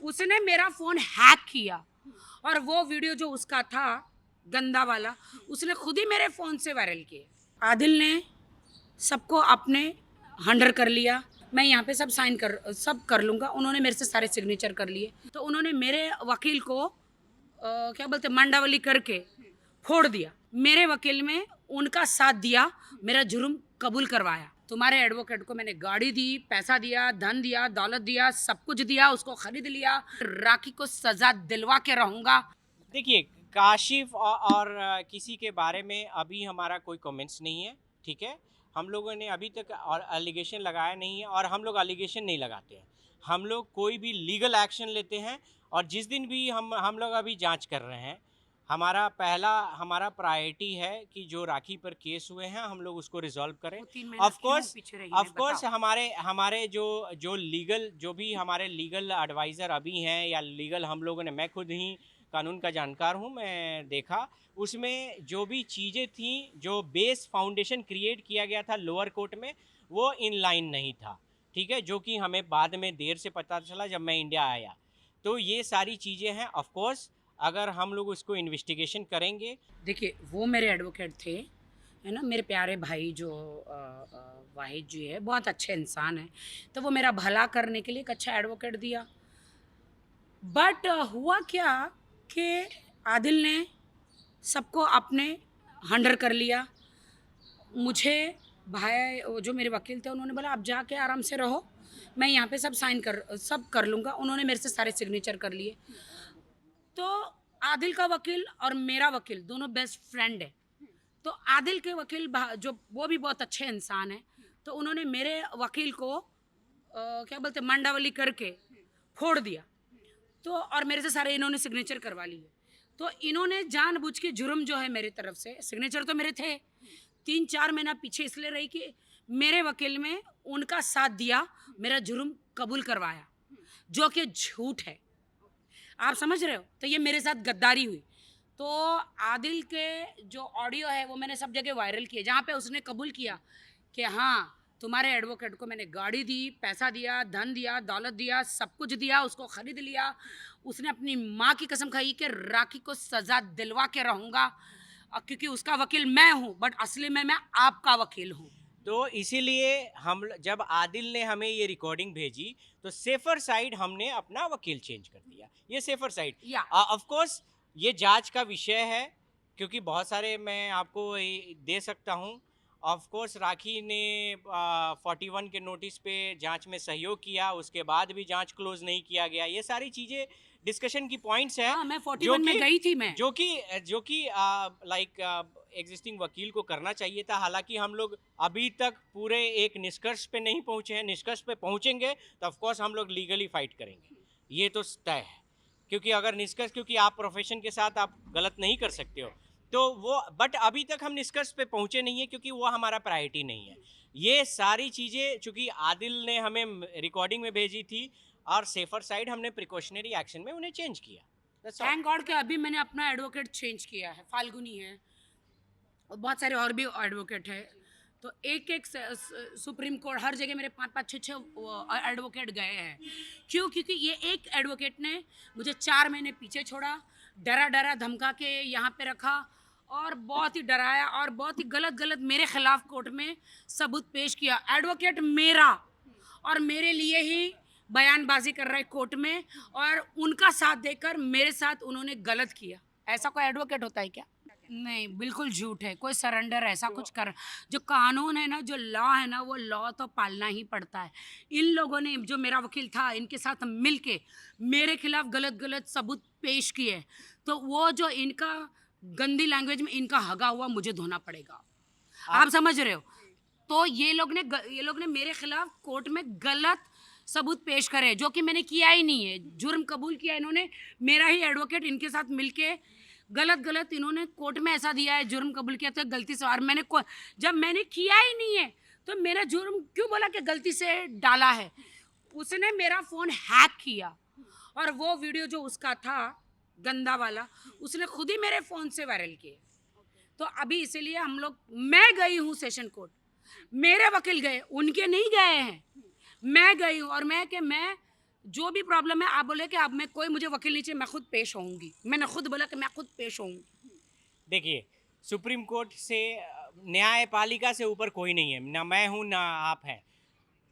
उसने मेरा phone hack किया और वो वीडियो जो उसका था गंदा वाला उसने खुद ही मेरे फोन से वायरल किया। आदिल ने सबको अपने हंडर कर लिया। मैं यहाँ पे सब कर लूँगा। उन्होंने मेरे से सारे सिग्नेचर कर लिए। तो उन्होंने मेरे वकील को क्या बोलते मंडावली करके फोड़ दिया। मेरे वकील में उनका साथ दिया, मेरा जुर्म कबूल करवाया। तुम्हारे एडवोकेट को मैंने गाड़ी दी, पैसा दिया, धन दिया, दौलत दिया, सब कुछ दिया, उसको खरीद लिया। राखी को सजा दिलवा के रहूंगा। देखिए, काशिफ और किसी के बारे में अभी हमारा कोई कमेंट्स नहीं है, ठीक है। हम लोगों ने अभी तक एलिगेशन लगाया नहीं है और हम लोग एलिगेशन नहीं लगाते हैं। हम लोग कोई भी लीगल एक्शन लेते हैं और जिस दिन भी हम लोग अभी जांच कर रहे हैं। हमारा प्रायोरिटी है कि जो राखी पर केस हुए हैं हम लोग उसको रिजॉल्व करें। ऑफ कोर्स हमारे हमारे जो लीगल जो भी हमारे लीगल एडवाइज़र अभी हैं या लीगल हम लोगों ने, मैं खुद ही कानून का जानकार हूँ, मैं देखा उसमें जो भी चीज़ें थी, जो बेस फाउंडेशन क्रिएट किया गया था लोअर कोर्ट में, वो इन लाइन नहीं था, ठीक है, जो कि हमें बाद में देर से पता चला जब मैं इंडिया आया। तो ये सारी चीज़ें हैं। ऑफ कोर्स अगर हम लोग उसको इन्वेस्टिगेशन करेंगे। देखिए, वो मेरे एडवोकेट थे, है ना, मेरे प्यारे भाई जो वाहिद जी है, बहुत अच्छे इंसान हैं। तो वो मेरा भला करने के लिए एक अच्छा एडवोकेट दिया। बट हुआ क्या कि आदिल ने सबको अपने हंडर कर लिया। मुझे भाई जो मेरे वकील थे उन्होंने बोला आप जाके आराम से रहो, मैं यहाँ पे सब कर लूँगा। उन्होंने मेरे से सारे सिग्नेचर कर लिए। तो आदिल का वकील और मेरा वकील दोनों बेस्ट फ्रेंड है। तो आदिल के वकील जो वो भी बहुत अच्छे इंसान हैं। तो उन्होंने मेरे वकील को क्या बोलते मंडावली करके फोड़ दिया। तो और मेरे से सारे इन्होंने सिग्नेचर करवा लिए। तो इन्होंने जानबूझ के जुर्म जो है मेरी तरफ से, सिग्नेचर तो मेरे थे, 3-4 महीना पीछे इसलिए रही कि मेरे वकील में उनका साथ दिया, मेरा जुर्म कबूल करवाया, जो कि झूठ है। आप समझ रहे हो? तो ये मेरे साथ गद्दारी हुई। तो आदिल के जो ऑडियो है वो मैंने सब जगह वायरल किए, जहाँ पे उसने कबूल किया कि हाँ तुम्हारे एडवोकेट को मैंने गाड़ी दी, पैसा दिया, धन दिया, दौलत दिया, सब कुछ दिया, उसको खरीद लिया। उसने अपनी माँ की कसम खाई कि राखी को सजा दिलवा के रहूँगा, क्योंकि उसका वकील मैं हूँ, बट असली में मैं आपका वकील हूँ। तो इसीलिए जब आदिल ने हमें ये रिकॉर्डिंग भेजी तो सेफर साइड हमने अपना वकील चेंज कर दिया। ये सेफर साइड या ऑफ कोर्स ये जांच का विषय है, क्योंकि बहुत सारे मैं आपको दे सकता हूँ। ऑफ कोर्स राखी ने 41 के नोटिस पे जांच में सहयोग किया, उसके बाद भी जांच क्लोज नहीं किया गया। ये सारी चीज़ें डिस्कशन की पॉइंट्स है, हाँ, मैं जो 41 में कि गई थी मैं। जो कि लाइक एग्जिस्टिंग वकील को करना चाहिए था। हालांकि हम लोग अभी तक पूरे एक निष्कर्ष पे नहीं पहुंचे हैं। निष्कर्ष पे पहुंचेंगे तो ऑफ कोर्स हम लोग लीगली फाइट करेंगे, ये तो तय है। क्योंकि अगर निष्कर्ष, क्योंकि आप प्रोफेशन के साथ आप गलत नहीं कर सकते हो, तो वो, बट अभी तक हम निष्कर्ष पे पहुंचे नहीं है क्योंकि वो हमारा प्रायोरिटी नहीं है। ये सारी चीज़ें चूंकि आदिल ने हमें रिकॉर्डिंग में भेजी थी और सेफर साइड हमने प्रिकॉशनरी एक्शन में उन्हें चेंज किया। That's all. थैंक गॉड कि अभी मैंने अपना एडवोकेट चेंज किया है। फाल्गुनी है और बहुत सारे और भी एडवोकेट है। तो एक एक सुप्रीम कोर्ट हर जगह मेरे 5-5 6-6 एडवोकेट गए हैं। क्यों? क्योंकि ये एक एडवोकेट ने मुझे 4 महीने पीछे छोड़ा, डरा डरा धमका के यहाँ पे रखा और बहुत ही डराया और बहुत ही गलत गलत मेरे खिलाफ कोर्ट में सबूत पेश किया। एडवोकेट मेरा और मेरे लिए ही बयानबाजी कर रहे कोर्ट में, और उनका साथ देकर मेरे साथ उन्होंने गलत किया। ऐसा कोई एडवोकेट होता है क्या? नहीं, बिल्कुल झूठ है। कोई सरेंडर ऐसा कुछ कर, जो कानून है ना, जो लॉ है ना, वो लॉ तो पालना ही पड़ता है। इन लोगों ने, जो मेरा वकील था, इनके साथ मिलके मेरे खिलाफ गलत गलत सबूत पेश किए। तो वो जो इनका गंदी लैंग्वेज में इनका हगा हुआ मुझे धोना पड़ेगा। आप समझ रहे हो? तो ये लोग ने मेरे खिलाफ कोर्ट में गलत सबूत पेश करे, जो कि मैंने किया ही नहीं है। जुर्म कबूल किया इन्होंने, मेरा ही एडवोकेट इनके साथ मिलके गलत गलत इन्होंने कोर्ट में ऐसा दिया है, जुर्म कबूल किया तो गलती से। और जब मैंने किया ही नहीं है तो मेरा जुर्म क्यों बोला कि गलती से डाला है? उसने मेरा फ़ोन हैक किया और वो वीडियो जो उसका था गंदा वाला उसने खुद ही मेरे फ़ोन से वायरल किया। तो अभी इसीलिए मैं गई हूँ सेशन कोर्ट, मेरे वकील गए, उनके नहीं गए हैं, मैं गई हूँ। और मैं जो भी प्रॉब्लम है आप बोले कि अब मैं कोई मुझे वकील नहीं चाहिए, मैं खुद पेश होऊंगी। मैंने खुद बोला कि मैं खुद पेश होऊंगी। देखिए, सुप्रीम कोर्ट से न्यायपालिका से ऊपर कोई नहीं है, ना मैं हूँ ना आप हैं।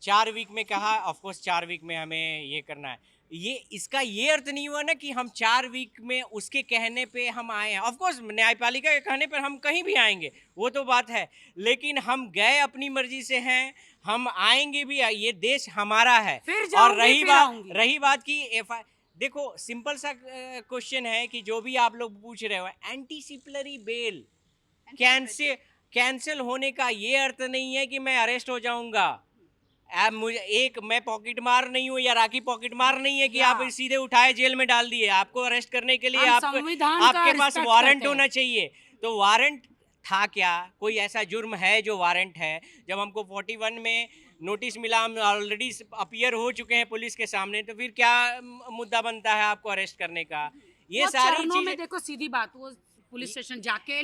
4 वीक में कहा, ऑफ कोर्स 4 वीक में हमें ये करना है। ये इसका ये अर्थ नहीं हुआ ना कि हम 4 वीक में उसके कहने पे हम आए हैं। ऑफ कोर्स न्यायपालिका के कहने पर हम कहीं भी आएंगे, वो तो बात है, लेकिन हम गए अपनी मर्जी से हैं, हम आएंगे भी, ये देश हमारा है। फिर और जाऊंगी, फिर आऊंगी। रही बात की देखो, सिंपल सा क्वेश्चन है कि जो भी आप लोग पूछ रहे हो, एंटीसिपलरी बेल कैंसिल होने का ये अर्थ नहीं है कि मैं अरेस्ट हो जाऊंगा। आप मुझे मैं पॉकेट मार नहीं हूँ, या राखी पॉकेट मार नहीं है कि या। आप सीधे उठाए जेल में डाल दिए। आपको अरेस्ट करने के लिए हम आपको संविधान का आपके पास रिस्पेक्ट वारंट करते होना हैं। चाहिए। तो वारंट था क्या? कोई ऐसा जुर्म है जो वारंट है? जब हमको 41 में नोटिस मिला, हम ऑलरेडी अपीयर हो चुके हैं पुलिस के सामने, तो फिर क्या मुद्दा बनता है आपको अरेस्ट करने का? ये वो सारी चरणों में चीजें देखो, सीधी बात, वो पुलिस स्टेशन जाके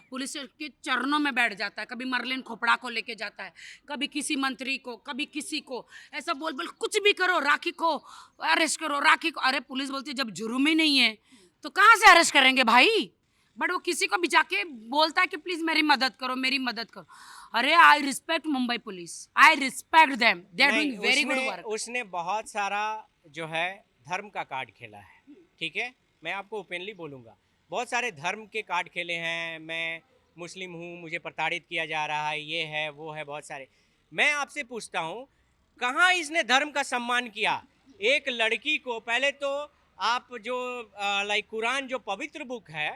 पुलिस के चरणों में बैठ जाता है। कभी मरलिन खोपड़ा को लेके जाता है, कभी किसी मंत्री को, कभी किसी को, ऐसा बोल बोल कुछ भी करो, राखी को अरेस्ट करो, राखी को। अरे पुलिस बोलती है जब जुर्म ही नहीं है तो कहाँ से अरेस्ट करेंगे भाई? बट वो किसी को भी जाके बोलता है कि प्लीज मेरी मदद करो, मेरी मदद करो। अरे I respect Mumbai police, I respect them, they are नहीं, डूइंग वेरी गुड वर्क। उसने बहुत सारा जो है धर्म का कार्ड खेला है, ठीक है, मैं आपको ओपनली बोलूँगा, बहुत सारे धर्म के कार्ड खेले हैं। मैं मुस्लिम हूँ, मुझे प्रताड़ित किया जा रहा है, ये है वो है, बहुत सारे। मैं आपसे पूछता हूँ, कहाँ इसने धर्म का सम्मान किया? एक लड़की को पहले तो आप जो लाइक कुरान जो पवित्र बुक है,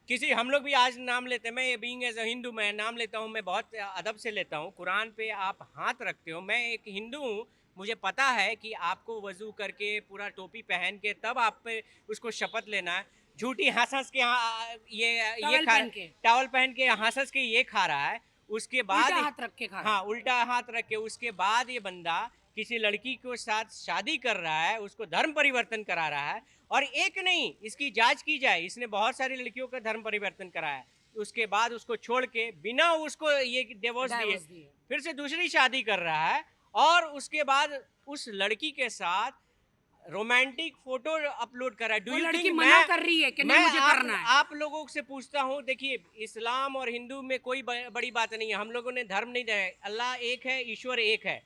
किसी हम लोग भी आज नाम लेते हैं, मैं बीइंग एज अ हिंदू मैं नाम लेता हूँ, मैं बहुत अदब से लेता हूँ। कुरान पे आप हाथ रखते हो, मैं एक हिंदू हूँ, मुझे पता है कि आपको वजू करके पूरा टोपी पहन के तब आप पे उसको शपथ लेना है। झूठी हंस के ये टॉवल खा पहन के। टॉवल पहन के हंस के ये खा रहा है, उसके बाद उल्टा हाथ रख के खा रहा है। हाँ, उल्टा हाथ रख के, उसके बाद ये बंदा किसी लड़की के साथ शादी कर रहा है, उसको धर्म परिवर्तन करा रहा है। और एक नहीं, इसकी जांच की जाए, इसने बहुत सारी लड़कियों का धर्म परिवर्तन कराया है, उसके बाद उसको छोड़ के बिना उसको ये डिवोर्स दिए फिर से दूसरी शादी कर रहा है, और उसके बाद उस लड़की के साथ रोमांटिक फोटो अपलोड कर रहा है। वो लड़की मना कर रही है कि नहीं मुझे करना है। आप लोगों से पूछता हूँ, देखिए, इस्लाम और हिंदू में कोई बड़ी बात नहीं है, हम लोगों ने धर्म नहीं दिया है, अल्लाह एक है, ईश्वर एक है।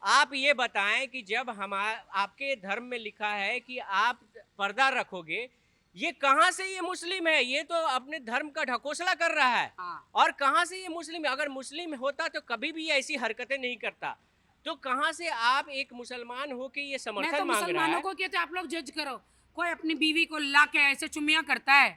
आप ये बताएं कि जब आपके धर्म में लिखा है कि आप पर्दा रखोगे, ये कहाँ से ये मुस्लिम है? ये तो अपने धर्म का ढकोसला कर रहा है। हाँ। और कहाँ से ये मुस्लिम है? अगर मुस्लिम होता तो कभी भी ऐसी हरकतें नहीं करता। तो कहाँ से आप एक मुसलमान हो के ये मैं समर्थन तो मांग रहा मुसलमानों है? को कहते आप लोग जज करो। कोई अपनी बीवी को ला के ऐसे चुम्मियां करता है?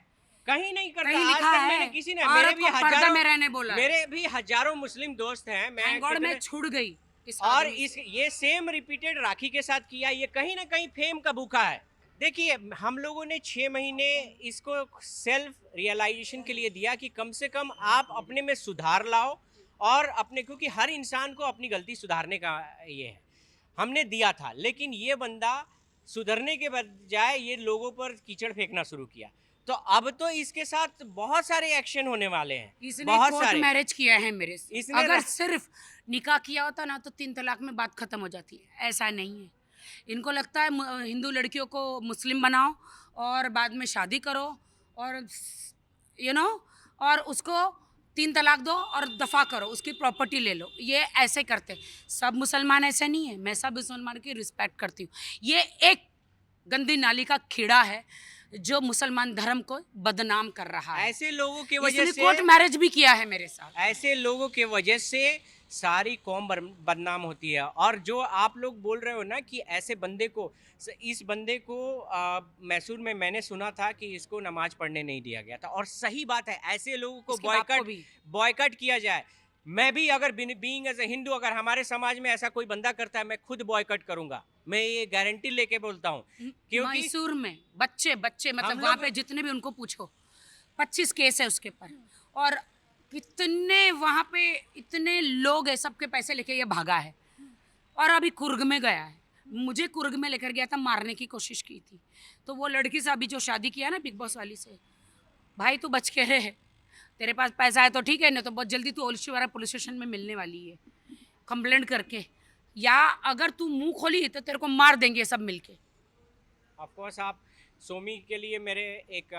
कहीं नहीं करता। कहीं आज लिखा तक है? मैंने किसी ने, औरत को पर्दा में रहने बोला है। मेरे भी हजारों मुस्लिम दोस्त हैं। थैंक गॉड मैं छुड़ गई इस और आदमी इस से। ये सेम रिपीटेड राखी के साथ किया। ये कहीं ना कहीं फेम का भूखा है। देखिए, हम लोगों ने 6 महीने इसको सेल्फ रियलाइजेशन के लिए दिया कि कम से कम आप अपने में सुधार लाओ, और अपने, क्योंकि हर इंसान को अपनी गलती सुधारने का ये है, हमने दिया था। लेकिन ये बंदा सुधरने के बजाय ये लोगों पर कीचड़ फेंकना शुरू किया। तो अब तो इसके साथ बहुत सारे एक्शन होने वाले हैं, इसने बहुत कोर्ट सारे। मैरिज किया है मेरे से। इसने अगर रा- सिर्फ निकाह किया होता ना तो 3 तलाक में बात खत्म हो जाती है। ऐसा नहीं है। इनको लगता है हिंदू लड़कियों को मुस्लिम बनाओ और बाद में शादी करो और और उसको 3 तलाक दो और दफा करो, उसकी प्रॉपर्टी ले लो। ये ऐसे करते। सब मुसलमान ऐसे नहीं है। मैं सब मुसलमान की रिस्पेक्ट करती हूँ। ये एक गंदी नाली का कीड़ा है जो मुसलमान धर्म को बदनाम कर रहा है। ऐसे लोगों की वजह इसने से, कोर्ट मैरिज भी किया है मेरे साथ। ऐसे लोगों के वजह से सारी कौम बदनाम होती है। और जो आप लोग बोल रहे हो ना कि ऐसे बंदे को, इस बंदे को मैसूर में मैंने सुना था कि इसको नमाज पढ़ने नहीं दिया गया था, और सही बात है। ऐसे लोगों को इसके बाप को भी। बॉयकट किया जाए। मैं भी अगर बीइंग एज ए हिंदू, अगर हमारे समाज में ऐसा कोई बंदा करता है, मैं खुद बॉयकट करूंगा। मैं ये गारंटी लेके बोलता हूँ, क्योंकि मैसूर में बच्चे मतलब हम वहाँ लोग- पे जितने भी, उनको पूछो, 25 केस है उसके पर। और कितने वहाँ पे इतने लोग हैं, सबके पैसे लेके ये भागा है। और अभी कुर्ग में गया है। मुझे कुर्ग में लेकर गया था, मारने की कोशिश की थी। तो वो लड़की से अभी जो शादी किया ना बिग बॉस वाली से, भाई तू बच के रहे, तेरे पास पैसा है तो ठीक है, नहीं तो बहुत जल्दी तू ओलशीवारा पुलिस स्टेशन में मिलने वाली है कंप्लेंट करके। या अगर तू मुंह खोली तो तेरे को मार देंगे सब मिलके। ऑफ कोर्स आप सोमी के लिए मेरे एक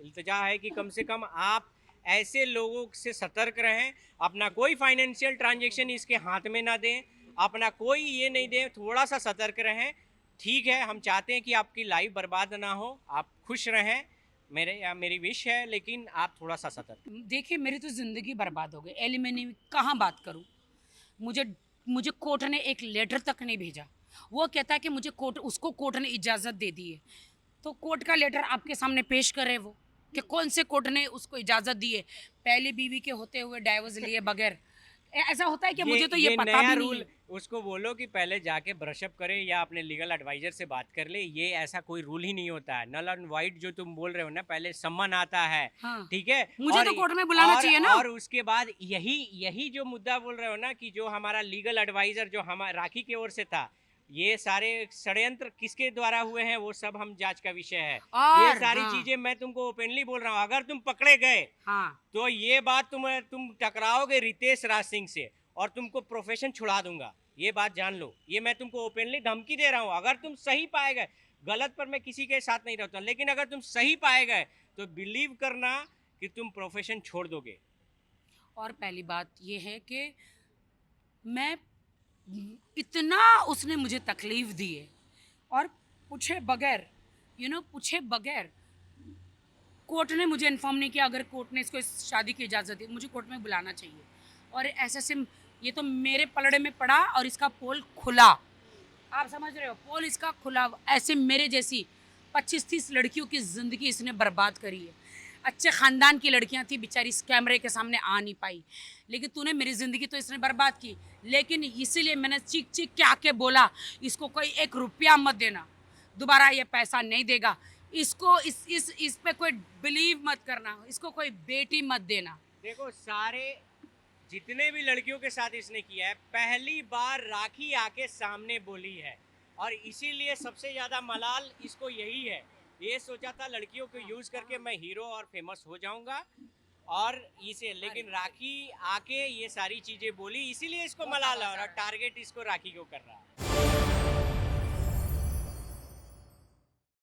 इल्तिजा है कि कम से कम आप ऐसे लोगों से सतर्क रहें, अपना कोई फाइनेंशियल ट्रांजैक्शन इसके हाथ में ना दें, अपना कोई ये नहीं दें, थोड़ा सा सतर्क रहें। ठीक है, हम चाहते हैं कि आपकी लाइफ बर्बाद ना हो, आप खुश रहें, मेरी विश है, लेकिन आप थोड़ा सा सतर्क। देखिए मेरी तो ज़िंदगी बर्बाद हो गई, एलिमनी कहाँ बात करूँ। मुझे मुझे कोर्ट ने एक लेटर तक नहीं भेजा। वो कहता है कि मुझे उसको कोर्ट ने इजाज़त दे दी है, तो कोर्ट का लेटर आपके सामने पेश करे वो कि कौन से कोर्ट ने उसको इजाज़त दी है, पहली बीवी के होते हुए डाइवोर्स लिए बगैर। ऐसा होता है कि मुझे तो ये पता नया भी नहीं रूल, है। उसको बोलो कि पहले जाके ब्रशअप करे या अपने लीगल एडवाइजर से बात कर ले। ये ऐसा कोई रूल ही नहीं होता है। नल एंड वाइट जो तुम बोल रहे हो ना, पहले सम्मन आता है। हाँ, ठीक है, मुझे तो कोर्ट में बुलाना चाहिए ना। और उसके बाद यही जो मुद्दा बोल रहे हो ना कि जो हमारा लीगल एडवाइजर जो हमारा राखी की ओर से था, ये सारे षड्यंत्र किसके द्वारा हुए हैं वो सब हम जांच का विषय है। ये और सारी हाँ, चीजें मैं तुमको ओपनली बोल रहा हूँ। अगर तुम पकड़े गए हाँ, तो ये बात तुम टकराओगे रितेश राज सिंह से और तुमको प्रोफेशन छुड़ा दूंगा। ये बात जान लो, ये मैं तुमको ओपनली धमकी दे रहा हूँ। अगर तुम सही पाए गए, गलत पर मैं किसी के साथ नहीं रहता, लेकिन अगर तुम सही पाए गए तो बिलीव करना कि तुम प्रोफेशन छोड़ दोगे। और पहली बात ये है कि मैं इतना उसने मुझे तकलीफ दी है, और पूछे बगैर पूछे बगैर कोर्ट ने मुझे इन्फॉर्म नहीं किया। अगर कोर्ट ने इसको इस शादी की इजाज़त दी, मुझे कोर्ट में बुलाना चाहिए। और ऐसे से ये तो मेरे पलड़े में पड़ा और इसका पोल खुला। आप समझ रहे हो, पोल इसका खुला। ऐसे मेरे जैसी 25-30 लड़कियों की ज़िंदगी इसने बर्बाद करी है। अच्छे ख़ानदान की लड़कियां थी, बेचारी इस कैमरे के सामने आ नहीं पाई, लेकिन तूने मेरी ज़िंदगी तो इसने बर्बाद की। लेकिन इसीलिए मैंने चीख चीख के आके बोला, इसको कोई 1 रुपया मत देना, दोबारा ये पैसा नहीं देगा। इसको इस पे कोई बिलीव मत करना, इसको कोई बेटी मत देना। देखो, सारे जितने भी लड़कियों के साथ इसने किया है, पहली बार राखी आके सामने बोली है, और इसीलिए सबसे ज़्यादा मलाल इसको यही है। ये सोचा था लड़कियों को यूज़ करके मैं हीरो और फेमस हो जाऊंगा, और इसे, लेकिन राखी आके ये सारी चीज़ें बोली, इसीलिए इसको मलाल है और टारगेट इसको राखी को कर रहा है।